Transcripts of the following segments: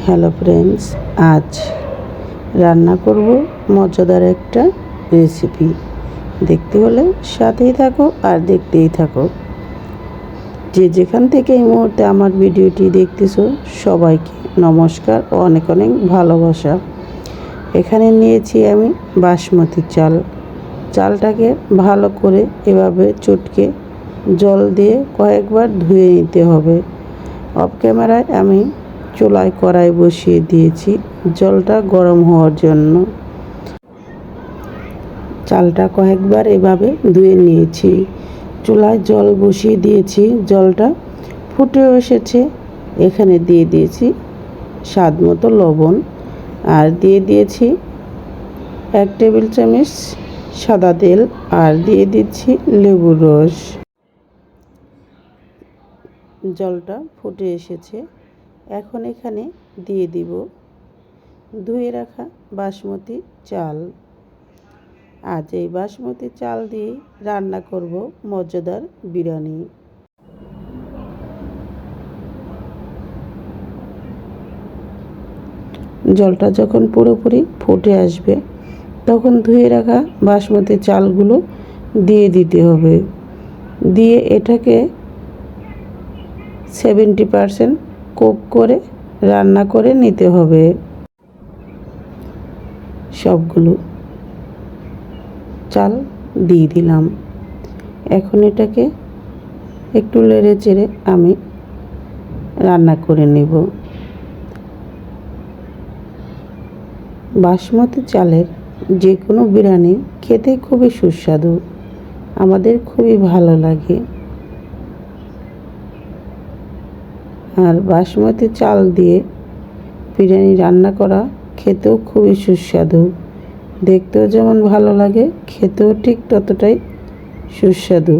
Hello friends, আজ রান্না করব মজাদার একটা রেসিপি। দেখতে হলে সাথেই থাকো আর দেখতেই থাকো। যে যেখান থেকে এই মুহূর্তে আমার ভিডিওটি দেখতেছো সবাইকে নমস্কার ও অনেক অনেক ভালোবাসা। এখানে নিয়েছি আমি বাসমতি চাল। চালটাকে ভালো করে এভাবে চটকে জল দিয়ে কয়েকবার ধুয়ে নিতে হবে। অফ ক্যামেরায় আমি চুলায় কড়াই বসিয়ে দিয়েছি জলটা গরম হওয়ার জন্য। চালটা কয়েকবার এভাবে ধুয়ে নিয়েছি। চুলায় জল বসিয়ে দিয়েছি, জলটা ফুটে এসেছে। এখানে দিয়ে দিয়েছি স্বাদ মতো লবণ আর দিয়ে দিয়েছি 1 টেবিল চামচ সাদা তেল আর দিয়ে দিচ্ছি লেবুর রস। জলটা ফুটে এসেছে। এখন এখানে দিয়ে দিব ধুয়ে রাখা বাসমতি চাল। আজ এই বাসমতি চাল দিয়ে রান্না করব মজাদার বিরিয়ানি। জলটা যখন পুরোপুরি ফুটে আসবে তখন ধুয়ে রাখা বাসমতি চালগুলো দিয়ে দিতে হবে। দিয়ে এটাকে 70% কুক করে রান্না করে নিতে হবে। সবগুলো চাল দিয়ে দিলাম। এখন এটাকে একটু নেড়ে চেড়ে আমি রান্না করে নেব। বাসমতি চালের যে কোনো বিরিয়ানি খেতে খুবই সুস্বাদু, আমাদের খুবই ভালো লাগে। আর বাসমতি চাল দিয়ে বিরিয়ানি রান্না করা খেতেও খুবই সুস্বাদু। দেখতেও যেমন ভালো লাগে, খেতেও ঠিক ততটাই সুস্বাদু।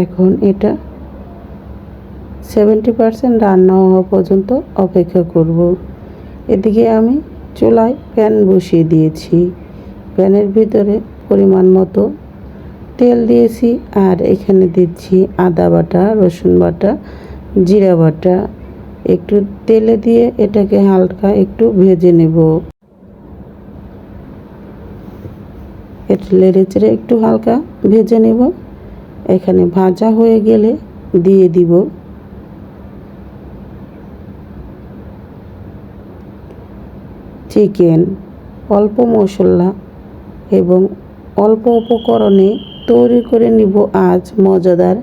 এখন এটা 70% রান্না হওয়া পর্যন্ত অপেক্ষা করব। এদিকে আমি চুলায় প্যান বসিয়ে দিয়েছি। প্যানের ভিতরে পরিমাণ মতো তেল দিয়েছি আর এখানে দিচ্ছি আদা বাটা, রসুন বাটা, জিরা বাটা। একটু তেলে দিয়ে এটাকে হালকা একটু ভেজে নেব। এটা নেড়ে চেড়ে একটু হালকা ভেজে নেব। এখানে ভাজা হয়ে গেলে দিয়ে দিব চিকেন। অল্প মশলা এবং অল্প উপকরণে তৈরি করে নিব আজ মজাদার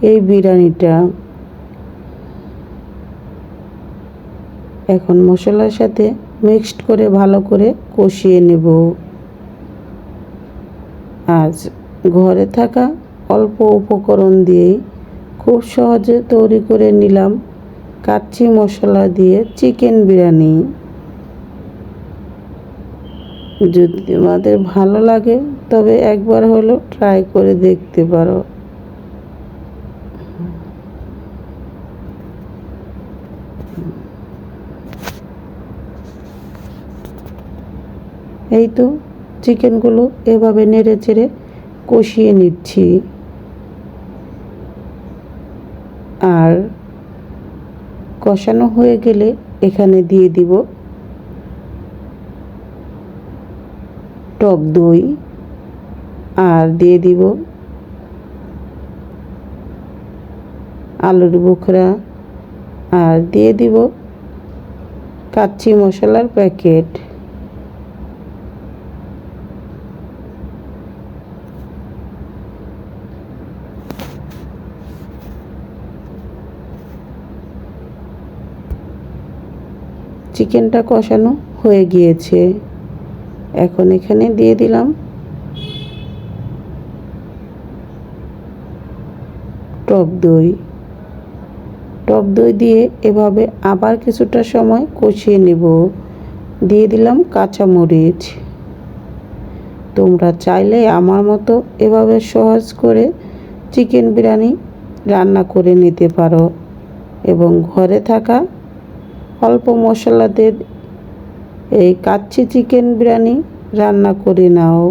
এই বিরিয়ানিটা। এখন মশলার সাথে মিক্সড করে ভালো করে কষিয়ে নেব। আজ ঘরে থাকা অল্প উপকরণ দিয়ে খুব সহজে তৈরি করে নিলাম কাচ্চি মশলা দিয়ে চিকেন বিরিয়ানি। যদি তোমাদের ভালো লাগে তবে একবার হলো ট্রাই করে দেখতে পারো। এই তো চিকেনগুলো এভাবে নেড়ে চেড়ে কষিয়ে নিচ্ছি। আর কষানো হয়ে গেলে এখানে দিয়ে দিব টক দই আর দিয়ে দিব আলুর বোখরা আর দিয়ে দিব কাচ্চি মশলার প্যাকেট। চিকেনটা কষানো হয়ে গিয়েছে। এখন এখানে দিয়ে দিলাম টক দই। টক দই দিয়ে এভাবে আবার কিছুটা সময় কষিয়ে নেব। দিয়ে দিলাম কাঁচামরিচ। তোমরা চাইলে আমার মতো এভাবে সহজ করে চিকেন বিরিয়ানি রান্না করে নিতে পারো এবং ঘরে থাকা অল্প মশলাতে এই কাচ্চি চিকেন বিরিয়ানি রান্না করে নাও।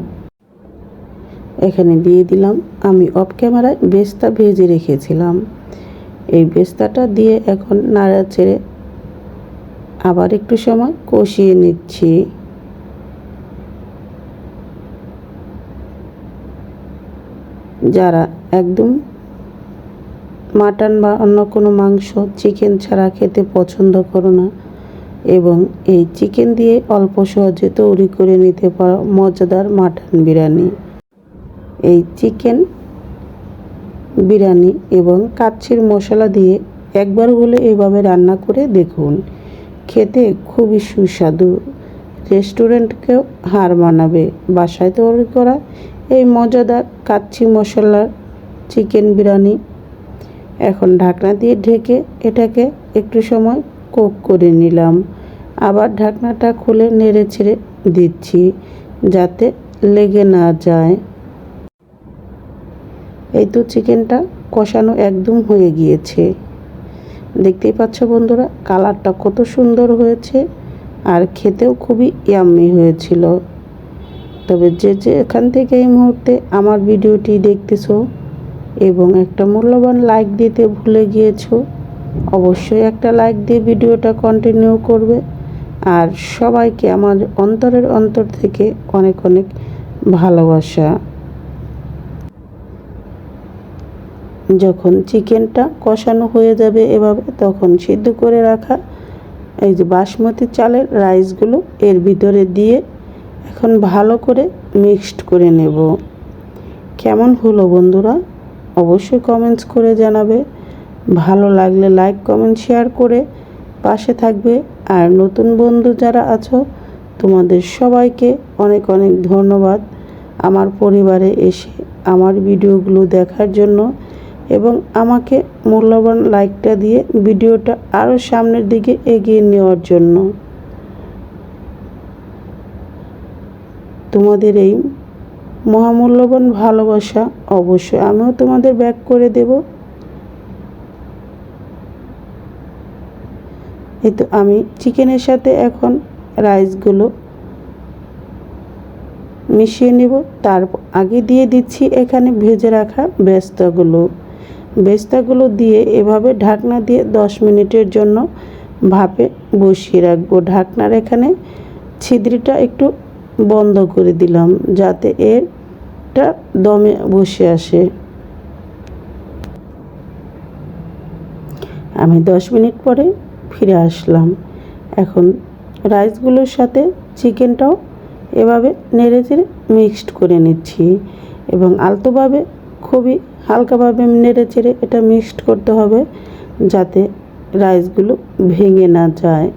এখানে দিয়ে দিলাম আমি অফ ক্যামেরায় বেস্তা ভেজে রেখেছিলাম। এই বেস্তাটা দিয়ে এখন নাড়াচেড়ে আবার একটু সময় কষিয়ে নিচ্ছি। যারা একদম মাটন বা অন্য কোনো মাংস চিকেন ছাড়া খেতে পছন্দ করো না এবং এই চিকেন দিয়ে অল্প সহজে তৈরি করে নিতে পারো মজাদার মাটন বিরিয়ানি। এই চিকেন বিরিয়ানি এবং কাচ্চির মশলা দিয়ে একবার হলে এভাবে রান্না করে দেখুন, খেতে খুবই সুস্বাদু, রেস্টুরেন্টকেও হার মানাবে। বাসায় তৈরি করা এই মজাদার কাচ্চি মশলার চিকেন বিরিয়ানি এখন ঢাকনা দিয়ে ঢেকে এটাকে একটু সময় কুক করে নিলাম। আবার ঢাকনাটা খুলে নেড়ে ছেড়ে দিচ্ছি যাতে লেগে না যায়। এই তো চিকেনটা কষানো একদম হয়ে গিয়েছে, দেখতেই পাচ্ছ বন্ধুরা কালারটা কত সুন্দর হয়েছে আর খেতেও খুবই ইয়াম্মি হয়েছিল। তবে যে এখান থেকে এই মুহূর্তে আমার ভিডিওটি দেখতেছো এবং একটা মূল্যবান লাইক দিতে ভুলে গিয়েছো, অবশ্যই একটা লাইক দিয়ে ভিডিওটা কন্টিনিউ করবে। আর সবাইকে আমার অন্তরের অন্তর থেকে অনেক অনেক ভালোবাসা। যখন চিকেনটা কষানো হয়ে যাবে এভাবে, তখন সিদ্ধ করে রাখা এই যে বাসমতি চালের রাইসগুলো এর ভিতরে দিয়ে এখন ভালো করে মিক্সড করে নেব। কেমন হলো বন্ধুরা অবশ্যই কমেন্টস করে জানাবে। ভালো লাগলে লাইক কমেন্ট শেয়ার করে পাশে থাকবে। আর নতুন বন্ধু যারা আছো তোমাদের সবাইকে অনেক অনেক ধন্যবাদ আমার পরিবারে এসে আমার ভিডিওগুলো দেখার জন্য এবং আমাকে মূল্যবান লাইকটা দিয়ে ভিডিওটা আরও সামনের দিকে এগিয়ে নেওয়ার জন্য। তোমাদের এই মহামূল্যবান ভালোবাসা অবশ্যই আমিও তোমাদের ব্যাক করে দেব। এই তো আমি চিকেনের সাথে এখন রাইসগুলো মিশিয়ে নেব। তার আগে দিয়ে দিচ্ছি এখানে ভেজে রাখা বেস্তাগুলো দিয়ে এভাবে ঢাকনা দিয়ে 10 মিনিটের জন্য ভাপে বসিয়ে রাখবো। ঢাকনার এখানে ছিদ্রটা একটু বন্ধ করে দিলাম যাতে এটা দমে বসে আসে। আমি 10 মিনিট পরে ফিরে আসলাম। এখন রাইসগুলোর সাথে চিকেনটাও এভাবে নেড়ে চেড়ে মিক্সড করে নিচ্ছি এবং আলতোভাবে খুবই হালকাভাবে নেড়ে চেড়ে এটা মিক্সড করতে হবে যাতে রাইসগুলো ভেঙে না যায়।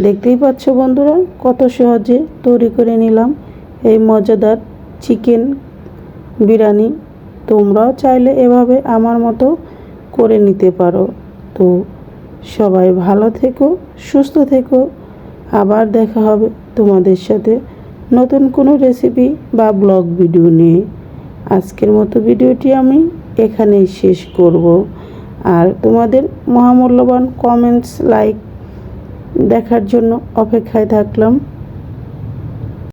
দেখতেই পাচ্ছ বন্ধুরা কত সহজে তৈরি করে নিলাম এই মজাদার চিকেন বিরিয়ানি। তোমরাও চাইলে এভাবে আমার মতো করে নিতে পারো। তো সবাই ভালো থেকো, সুস্থ থেকো। আবার দেখা হবে তোমাদের সাথে নতুন কোনো রেসিপি বা ব্লগ ভিডিও নিয়ে। আজকের মতো ভিডিওটি আমি এখানেই শেষ করব। আর তোমাদের মহামূল্যবান কমেন্টস লাইক দেখার জন্য অপেক্ষায় থাকলাম।